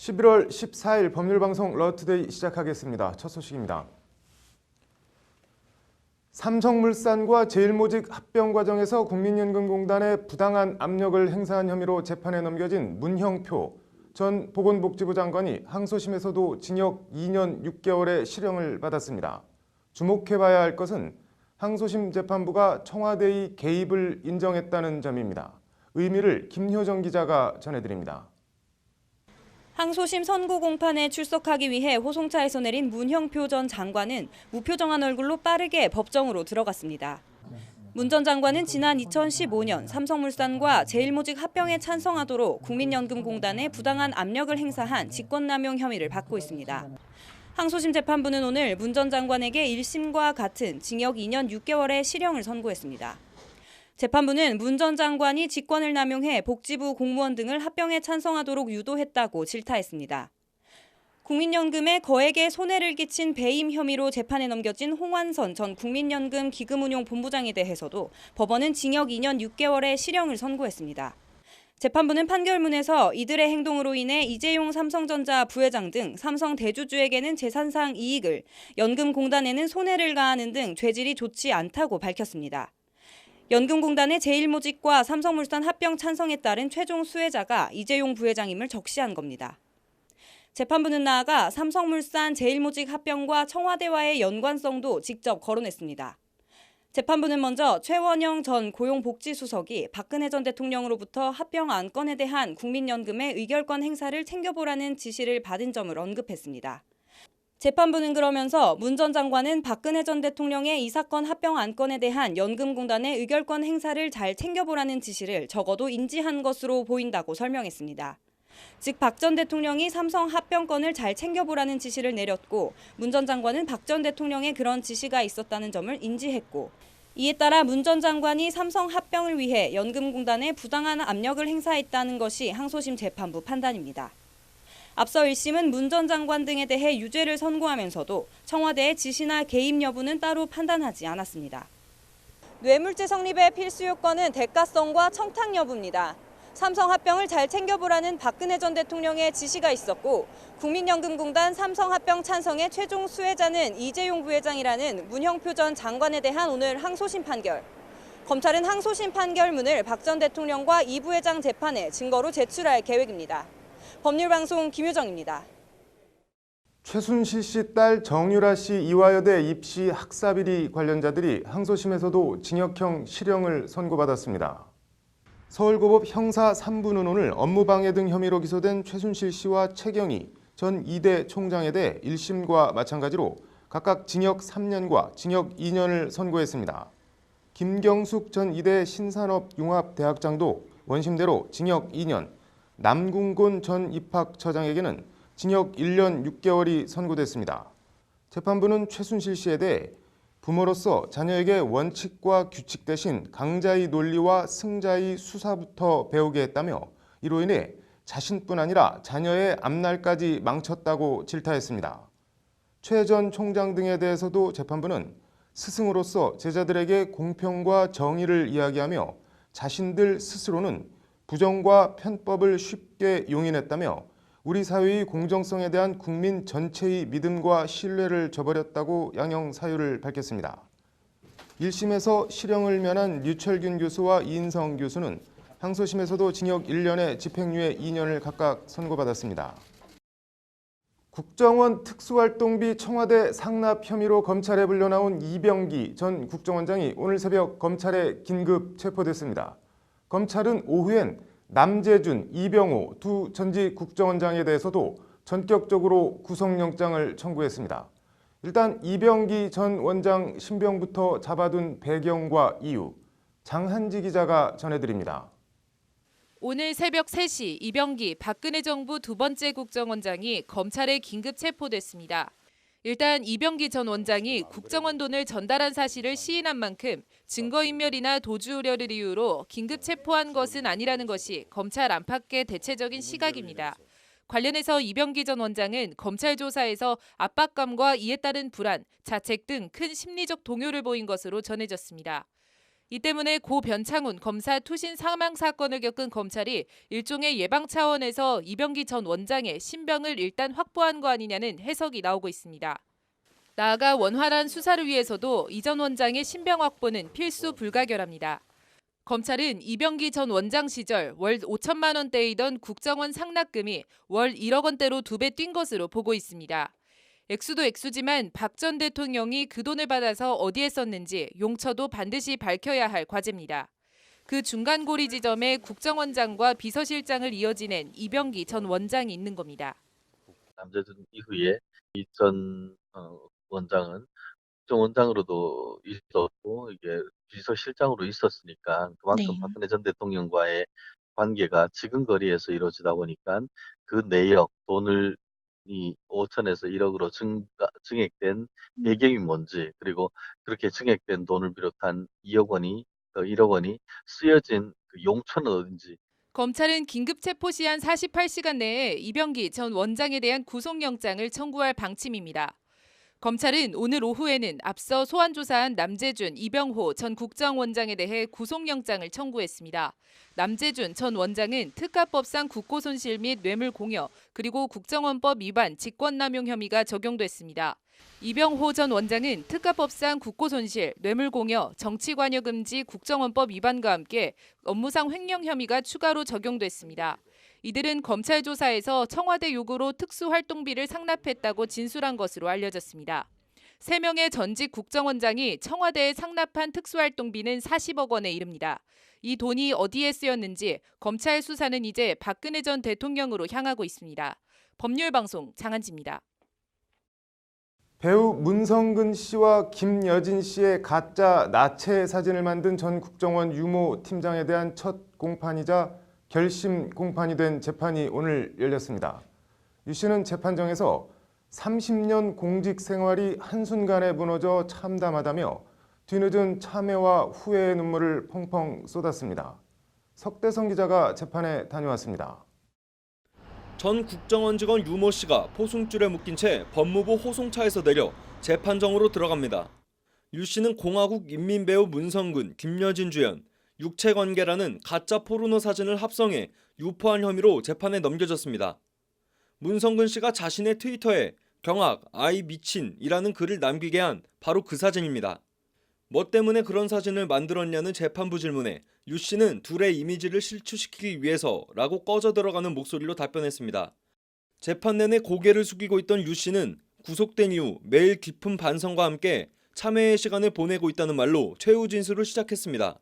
11월 14일 법률방송 러투데이 시작하겠습니다. 첫 소식입니다. 삼성물산과 제일모직 합병 과정에서 국민연금공단에 부당한 압력을 행사한 혐의로 재판에 넘겨진 문형표 전 보건복지부 장관이 항소심에서도 징역 2년 6개월의 실형을 받았습니다. 주목해봐야 할 것은 항소심 재판부가 청와대의 개입을 인정했다는 점입니다. 의미를 김효정 기자가 전해드립니다. 항소심 선고 공판에 출석하기 위해 호송차에서 내린 문형표 전 장관은 무표정한 얼굴로 빠르게 법정으로 들어갔습니다. 문 전 장관은 지난 2015년 삼성물산과 제일모직 합병에 찬성하도록 국민연금공단에 부당한 압력을 행사한 직권남용 혐의를 받고 있습니다. 항소심 재판부는 오늘 문 전 장관에게 1심과 같은 징역 2년 6개월의 실형을 선고했습니다. 재판부는 문 전 장관이 직권을 남용해 복지부 공무원 등을 합병에 찬성하도록 유도했다고 질타했습니다. 국민연금에 거액의 손해를 끼친 배임 혐의로 재판에 넘겨진 홍완선 전 국민연금 기금운용본부장에 대해서도 법원은 징역 2년 6개월의 실형을 선고했습니다. 재판부는 판결문에서 이들의 행동으로 인해 이재용 삼성전자 부회장 등 삼성 대주주에게는 재산상 이익을, 연금공단에는 손해를 가하는 등 죄질이 좋지 않다고 밝혔습니다. 연금공단의 제일모직과 삼성물산 합병 찬성에 따른 최종 수혜자가 이재용 부회장임을 적시한 겁니다. 재판부는 나아가 삼성물산 제일모직 합병과 청와대와의 연관성도 직접 거론했습니다. 재판부는 먼저 최원영 전 고용복지수석이 박근혜 전 대통령으로부터 합병 안건에 대한 국민연금의 의결권 행사를 챙겨보라는 지시를 받은 점을 언급했습니다. 재판부는 그러면서 문 전 장관은 박근혜 전 대통령의 이 사건 합병 안건에 대한 연금공단의 의결권 행사를 잘 챙겨보라는 지시를 적어도 인지한 것으로 보인다고 설명했습니다. 즉 박 전 대통령이 삼성 합병건을 잘 챙겨보라는 지시를 내렸고 문 전 장관은 박 전 대통령의 그런 지시가 있었다는 점을 인지했고 이에 따라 문 전 장관이 삼성 합병을 위해 연금공단에 부당한 압력을 행사했다는 것이 항소심 재판부 판단입니다. 앞서 1심은 문 전 장관 등에 대해 유죄를 선고하면서도 청와대의 지시나 개입 여부는 따로 판단하지 않았습니다. 뇌물죄 성립의 필수 요건은 대가성과 청탁 여부입니다. 삼성 합병을 잘 챙겨보라는 박근혜 전 대통령의 지시가 있었고 국민연금공단 삼성 합병 찬성의 최종 수혜자는 이재용 부회장이라는 문형표 전 장관에 대한 오늘 항소심 판결. 검찰은 항소심 판결문을 박 전 대통령과 이 부회장 재판에 증거로 제출할 계획입니다. 법률방송 김효정입니다. 최순실 씨 딸 정유라 씨 이화여대 입시 학사비리 관련자들이 항소심에서도 징역형 실형을 선고받았습니다. 서울고법 형사 3부는 오늘 업무방해 등 혐의로 기소된 최순실 씨와 최경희 전 이대 총장에 대해 1심과 마찬가지로 각각 징역 3년과 징역 2년을 선고했습니다. 김경숙 전 이대 신산업융합대학장도 원심대로 징역 2년, 남궁곤 전 입학처장에게는 징역 1년 6개월이 선고됐습니다. 재판부는 최순실 씨에 대해 부모로서 자녀에게 원칙과 규칙 대신 강자의 논리와 승자의 수사부터 배우게 했다며 이로 인해 자신뿐 아니라 자녀의 앞날까지 망쳤다고 질타했습니다. 최 전 총장 등에 대해서도 재판부는 스승으로서 제자들에게 공평과 정의를 이야기하며 자신들 스스로는 부정과 편법을 쉽게 용인했다며 우리 사회의 공정성에 대한 국민 전체의 믿음과 신뢰를 저버렸다고 양형 사유를 밝혔습니다. 1심에서 실형을 면한 류철균 교수와 이인성 교수는 항소심에서도 징역 1년에 집행유예 2년을 각각 선고받았습니다. 국정원 특수활동비 청와대 상납 혐의로 검찰에 불려나온 이병기 전 국정원장이 오늘 새벽 검찰에 긴급 체포됐습니다. 검찰은 오후엔 남재준, 이병호 두 전직 국정원장에 대해서도 전격적으로 구속영장을 청구했습니다. 일단 이병기 전 원장 신병부터 잡아둔 배경과 이유, 장한지 기자가 전해드립니다. 오늘 새벽 3시 이병기 박근혜 정부 두 번째 국정원장이 검찰에 긴급 체포됐습니다. 일단 이병기 전 원장이 국정원 돈을 전달한 사실을 시인한 만큼 증거인멸이나 도주 우려를 이유로 긴급 체포한 것은 아니라는 것이 검찰 안팎의 대체적인 시각입니다. 관련해서 이병기 전 원장은 검찰 조사에서 압박감과 이에 따른 불안, 자책 등 큰 심리적 동요를 보인 것으로 전해졌습니다. 이 때문에 고 변창훈 검사 투신 사망 사건을 겪은 검찰이 일종의 예방 차원에서 이병기 전 원장의 신병을 일단 확보한 거 아니냐는 해석이 나오고 있습니다. 나아가 원활한 수사를 위해서도 이 전 원장의 신병 확보는 필수 불가결합니다. 검찰은 이병기 전 원장 시절 월 5천만 원대이던 국정원 상납금이 월 1억 원대로 2배 뛴 것으로 보고 있습니다. 액수도 액수지만 박 전 대통령이 그 돈을 받아서 어디에 썼는지 용처도 반드시 밝혀야 할 과제입니다. 그 중간 고리 지점에 국정원장과 비서실장을 이어지는 이병기 전 원장이 있는 겁니다. 남재준 이후에 이 전 원장은 국정원장으로도 있었고 이게 비서실장으로 있었으니까 그만큼 네. 박근혜 전 대통령과의 관계가 지근거리에서 이루어지다 보니까 그 내역 돈을 이 5천에서 1억으로 증액된 배경이 뭔지, 그리고 그렇게 증액된 돈을 비롯한 2억 원이 1억 원이 쓰여진 그 용처는 어딘지. 검찰은 긴급 체포 시한 48시간 내에 이병기 전 원장에 대한 구속영장을 청구할 방침입니다. 검찰은 오늘 오후에는 앞서 소환 조사한 남재준, 이병호 전 국정원장에 대해 구속영장을 청구했습니다. 남재준 전 원장은 특가법상 국고손실 및 뇌물공여 그리고 국정원법 위반 직권남용 혐의가 적용됐습니다. 이병호 전 원장은 특가법상 국고손실, 뇌물공여, 정치관여금지 국정원법 위반과 함께 업무상 횡령 혐의가 추가로 적용됐습니다. 이들은 검찰 조사에서 청와대 요구로 특수활동비를 상납했다고 진술한 것으로 알려졌습니다. 3명의 전직 국정원장이 청와대에 상납한 특수활동비는 40억 원에 이릅니다. 이 돈이 어디에 쓰였는지 검찰 수사는 이제 박근혜 전 대통령으로 향하고 있습니다. 법률방송 장한지입니다. 배우 문성근 씨와 김여진 씨의 가짜 나체 사진을 만든 전 국정원 유모 팀장에 대한 첫 공판이자 결심 공판이 된 재판이 오늘 열렸습니다. 유 씨는 재판정에서 30년 공직 생활이 한순간에 무너져 참담하다며 뒤늦은 참회와 후회의 눈물을 펑펑 쏟았습니다. 석대성 기자가 재판에 다녀왔습니다. 전 국정원 직원 유모 씨가 포승줄에 묶인 채 법무부 호송차에서 내려 재판정으로 들어갑니다. 유 씨는 공화국 인민배우 문성근, 김여진 주연, 육체관계라는 가짜 포르노 사진을 합성해 유포한 혐의로 재판에 넘겨졌습니다. 문성근 씨가 자신의 트위터에 경악, 아이 미친이라는 글을 남기게 한 바로 그 사진입니다. 뭐 때문에 그런 사진을 만들었냐는 재판부 질문에 유 씨는 둘의 이미지를 실추시키기 위해서라고 꺼져 들어가는 목소리로 답변했습니다. 재판 내내 고개를 숙이고 있던 유 씨는 구속된 이후 매일 깊은 반성과 함께 참회의 시간을 보내고 있다는 말로 최후 진술을 시작했습니다.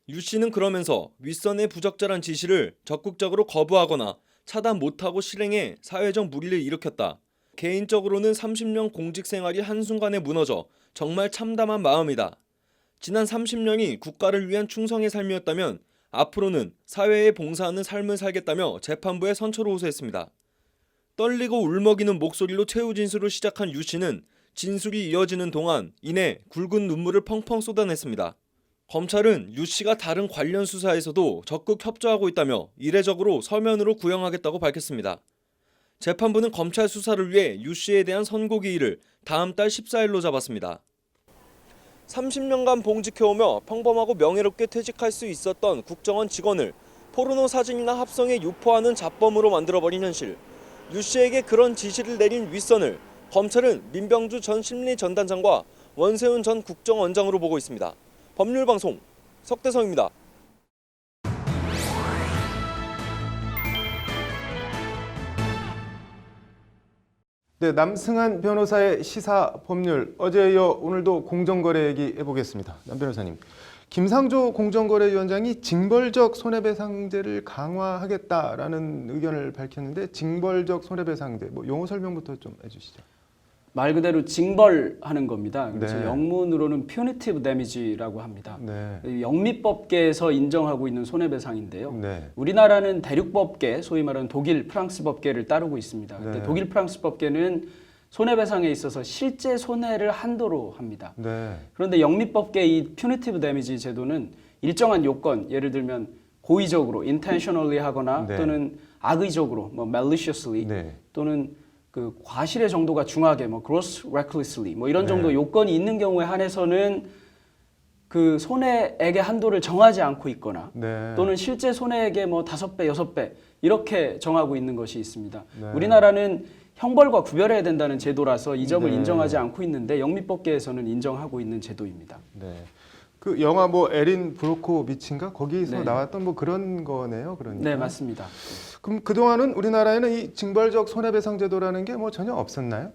유 씨는 그러면서 윗선의 부적절한 지시를 적극적으로 거부하거나 차단 못하고 실행해 사회적 물의를 일으켰다. 개인적으로는 30년 공직 생활이 한순간에 무너져 정말 참담한 마음이다. 지난 30년이 국가를 위한 충성의 삶이었다면 앞으로는 사회에 봉사하는 삶을 살겠다며 재판부에 선처를 호소했습니다. 떨리고 울먹이는 목소리로 최후 진술을 시작한 유 씨는 진술이 이어지는 동안 이내 굵은 눈물을 펑펑 쏟아냈습니다. 검찰은 유 씨가 다른 관련 수사에서도 적극 협조하고 있다며 이례적으로 서면으로 구형하겠다고 밝혔습니다. 재판부는 검찰 수사를 위해 유 씨에 대한 선고 기일을 다음 달 14일로 잡았습니다. 30년간 봉직해오며 평범하고 명예롭게 퇴직할 수 있었던 국정원 직원을 포르노 사진이나 합성해 유포하는 잡범으로 만들어버린 현실. 유 씨에게 그런 지시를 내린 윗선을 검찰은 민병주 전 심리전단장과 원세훈 전 국정원장으로 보고 있습니다. 법률방송 석대성입니다. 네, 남승한 변호사의 시사 법률, 어제에 이어 오늘도 공정거래 얘기 해보겠습니다. 남 변호사님, 김상조 공정거래위원장이 징벌적 손해배상제를 강화하겠다라는 의견을 밝혔는데 그러니까 손해배상제, 뭐 용어 설명부터 좀 해주시죠. 말 그대로 징벌하는 겁니다. 그래서 네. 영문으로는 punitive damage라고 합니다. 네. 영미법계에서 인정하고 있는 손해배상인데요. 네. 우리나라는 대륙법계, 소위 말하는 독일, 프랑스 법계를 따르고 있습니다. 근데 네. 독일, 프랑스 법계는 손해배상에 있어서 실제 손해를 한도로 합니다. 네. 그런데 영미법계 이 punitive damage 제도는 일정한 요건, 예를 들면 고의적으로, intentionally 하거나 네. 또는 악의적으로, 뭐 maliciously 네. 또는 그 과실의 정도가 중하게 뭐 gross recklessly 뭐 이런 네. 정도 요건이 있는 경우에 한해서는 그 손해액의 한도를 정하지 않고 있거나 네. 또는 실제 손해액의 뭐 5배, 6배 이렇게 정하고 있는 것이 있습니다. 네. 우리나라는 형벌과 구별해야 된다는 제도라서 이 점을 네. 인정하지 않고 있는데 영미법계에서는 인정하고 있는 제도입니다. 네. 그 영화 뭐 에린 브로코비치인가 거기서 네. 나왔던 뭐 그런 거네요. 그러니까. 네, 맞습니다. 그럼 그 동안은 우리나라에는 이 징벌적 손해배상 제도라는 게 뭐 전혀 없었나요?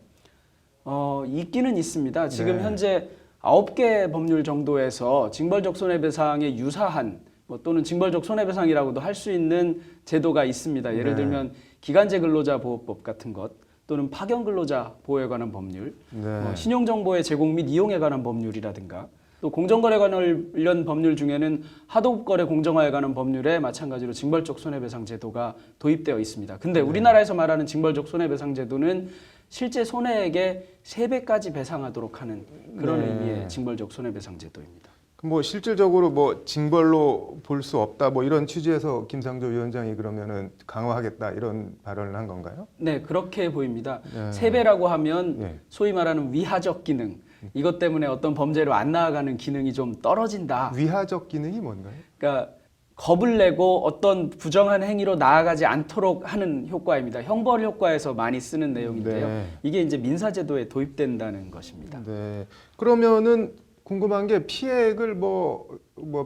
있기는 있습니다. 지금 네. 현재 9개 법률 정도에서 징벌적 손해배상에 유사한 또는 징벌적 손해배상이라고도 할 수 있는 제도가 있습니다. 예를 네. 들면 기간제 근로자 보호법 같은 것, 또는 파견 근로자 보호에 관한 법률, 네. 신용정보의 제공 및 이용에 관한 법률이라든가, 또 공정거래 관련 법률 중에는 하도급거래 공정화에 관한 법률에 마찬가지로 징벌적 손해배상 제도가 도입되어 있습니다. 근데 우리나라에서 말하는 징벌적 손해배상 제도는 실제 손해액의 3배까지 배상하도록 하는 그런 네. 의미의 징벌적 손해배상 제도입니다. 뭐 실질적으로 뭐 징벌로 볼 수 없다 뭐 이런 취지에서 김상조 위원장이 그러면은 강화하겠다 이런 발언을 한 건가요? 네, 그렇게 보입니다. 네. 3배라고 하면 네. 소위 말하는 위하적 기능, 이것 때문에 어떤 범죄로 안 나아가는 기능이 좀 떨어진다. 위하적 기능이 뭔가요? 그러니까 겁을 내고 어떤 부정한 행위로 나아가지 않도록 하는 효과입니다. 형벌 효과에서 많이 쓰는 내용인데요. 네. 이게 이제 민사제도에 도입된다는 것입니다. 네. 그러면은 궁금한 게 피해액을 뭐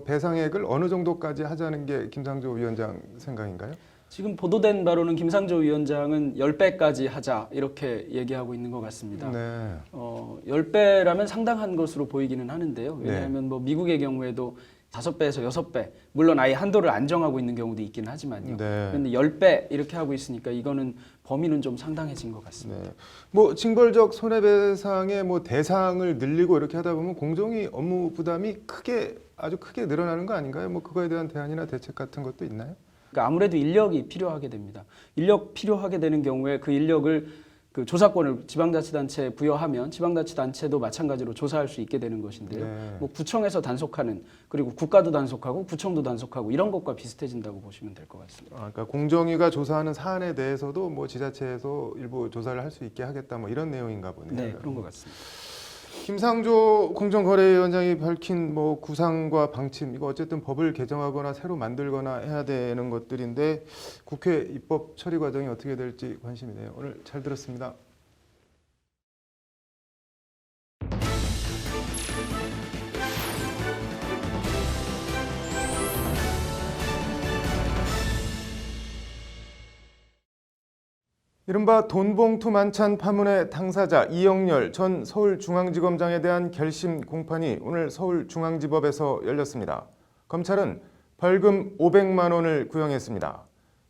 배상액을 어느 정도까지 하자는 게 김상조 위원장 생각인가요? 지금 보도된 바로는 김상조 위원장은 10배까지 하자 이렇게 얘기하고 있는 것 같습니다. 네. 10배라면 상당한 것으로 보이기는 하는데요. 네. 왜냐하면 뭐 미국의 경우에도 5배에서 6배, 물론 아예 한도를 안 정하고 있는 경우도 있긴 하지만요. 네. 그런데 10배 이렇게 하고 있으니까 이거는 범위는 좀 상당해진 것 같습니다. 네. 뭐 징벌적 손해배상의 뭐 대상을 늘리고 이렇게 하다 보면 공정위 업무 부담이 아주 크게 늘어나는 거 아닌가요? 뭐 그거에 대한 대안이나 대책 같은 것도 있나요? 그러니까 아무래도 인력이 필요하게 됩니다. 인력 필요하게 되는 경우에 그 인력을 그 조사권을 지방자치단체에 부여하면 지방자치단체도 마찬가지로 조사할 수 있게 되는 것인데요. 네. 뭐 구청에서 단속하는, 그리고 국가도 단속하고 구청도 단속하고 이런 것과 비슷해진다고 보시면 될 것 같습니다. 그러니까 공정위가 조사하는 사안에 대해서도 뭐 지자체에서 일부 조사를 할 수 있게 하겠다 뭐 이런 내용인가 보네요. 네, 그런 것 같습니다. 김상조 공정거래위원장이 밝힌 뭐 구상과 방침 이거 어쨌든 법을 개정하거나 새로 만들거나 해야 되는 것들인데 국회 입법 처리 과정이 어떻게 될지 관심이네요. 오늘 잘 들었습니다. 이른바 돈봉투 만찬 파문의 당사자 이영렬 전 서울중앙지검장에 대한 결심 공판이 오늘 서울중앙지법에서 열렸습니다. 검찰은 벌금 500만 원을 구형했습니다.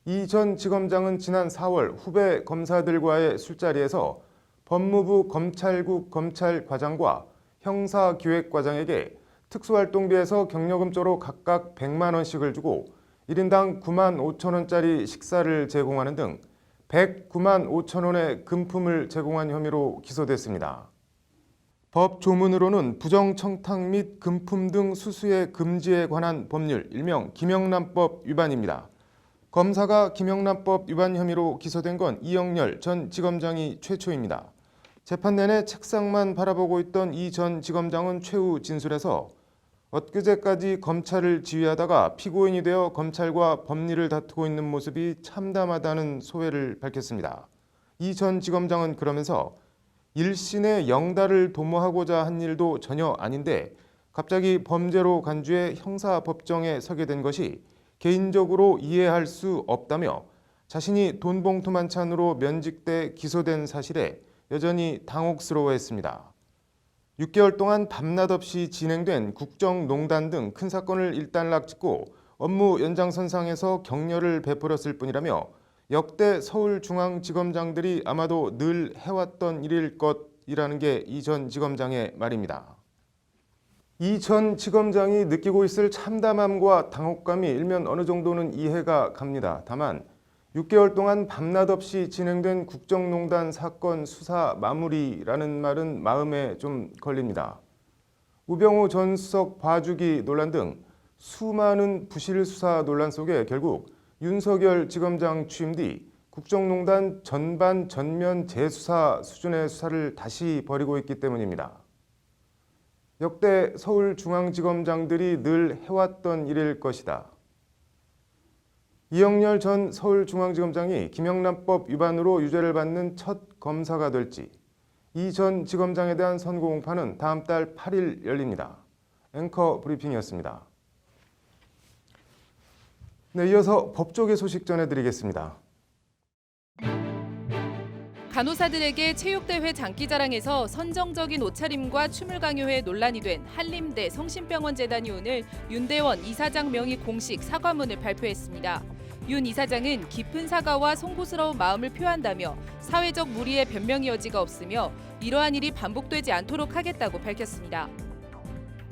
이 전 지검장은 지난 4월 후배 검사들과의 술자리에서 법무부 검찰국 검찰과장과 형사기획과장에게 특수활동비에서 경력금조로 각각 100만 원씩을 주고 1인당 9만 5천 원짜리 식사를 제공하는 등 109만 5천 원의 금품을 제공한 혐의로 기소됐습니다. 법 조문으로는 부정청탁 및 금품 등 수수의 금지에 관한 법률, 일명 김영란법 위반입니다. 검사가 김영란법 위반 혐의로 기소된 건 이영렬 전 지검장이 최초입니다. 재판 내내 책상만 바라보고 있던 이 전 지검장은 최후 진술에서 엊그제까지 검찰을 지휘하다가 피고인이 되어 검찰과 법리를 다투고 있는 모습이 참담하다는 소회를 밝혔습니다. 이 전 지검장은 그러면서 일신의 영달을 도모하고자 한 일도 전혀 아닌데 갑자기 범죄로 간주해 형사법정에 서게 된 것이 개인적으로 이해할 수 없다며 자신이 돈봉투 만찬으로 면직돼 기소된 사실에 여전히 당혹스러워했습니다. 6개월 동안 밤낮 없이 진행된 국정농단 등 큰 사건을 일단락 짓고 업무 연장선상에서 격려를 베풀었을 뿐이라며 역대 서울중앙지검장들이 아마도 늘 해왔던 일일 것이라는 게 이 전 지검장의 말입니다. 이 전 지검장이 느끼고 있을 참담함과 당혹감이 일면 어느 정도는 이해가 갑니다. 다만 6개월 동안 밤낮 없이 진행된 국정농단 사건 수사 마무리라는 말은 마음에 좀 걸립니다. 우병우 전 수석 봐주기 논란 등 수많은 부실 수사 논란 속에 결국 윤석열 지검장 취임 뒤 국정농단 전반 전면 재수사 수준의 수사를 다시 벌이고 있기 때문입니다. 역대 서울중앙지검장들이 늘 해왔던 일일 것이다. 이영렬 전 서울중앙지검장이 김영란법 위반으로 유죄를 받는 첫 검사가 될지, 이 전 지검장에 대한 선고 공판은 다음 달 8일 열립니다. 앵커 브리핑이었습니다. 네, 이어서 법조계 소식 전해드리겠습니다. 간호사들에게 체육대회 장기자랑에서 선정적인 옷차림과 춤을 강요해 논란이 된 한림대 성심병원재단이 오늘 윤대원 이사장 명의 공식 사과문을 발표했습니다. 윤 이사장은 깊은 사과와 송구스러운 마음을 표한다며 사회적 무리의 변명의 여지가 없으며 이러한 일이 반복되지 않도록 하겠다고 밝혔습니다.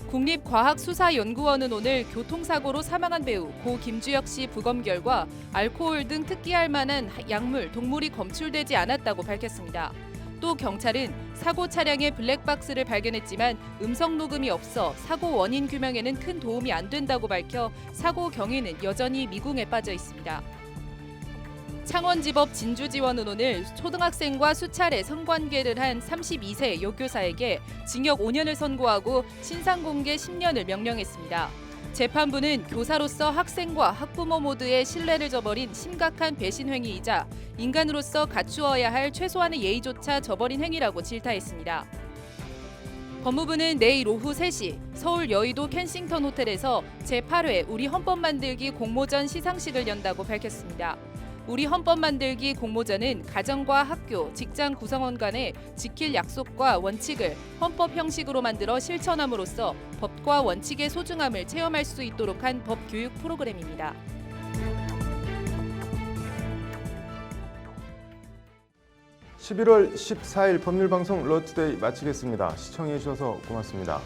국립과학수사연구원은 오늘 교통사고로 사망한 배우 고 김주혁 씨 부검 결과 알코올 등 특기할 만한 약물, 동물이 검출되지 않았다고 밝혔습니다. 또 경찰은 사고 차량에 블랙박스를 발견했지만 음성 녹음이 없어 사고 원인 규명에는 큰 도움이 안 된다고 밝혀 사고 경위는 여전히 미궁에 빠져 있습니다. 창원지법 진주지원은 오늘 초등학생과 수차례 성관계를 한 32세 여교사에게 징역 5년을 선고하고 신상공개 10년을 명령했습니다. 재판부는 교사로서 학생과 학부모 모두의 신뢰를 저버린 심각한 배신 행위이자 인간으로서 갖추어야 할 최소한의 예의조차 저버린 행위라고 질타했습니다. 법무부는 내일 오후 3시 서울 여의도 켄싱턴 호텔에서 제8회 우리 헌법 만들기 공모전 시상식을 연다고 밝혔습니다. 우리 헌법 만들기 공모전은 가정과 학교, 직장 구성원 간에 지킬 약속과 원칙을 헌법 형식으로 만들어 실천함으로써 법과 원칙의 소중함을 체험할 수 있도록 한 법교육 프로그램입니다. (11월 14일) 법률방송 러투데이 마치겠습니다. 시청해 주셔서 고맙습니다.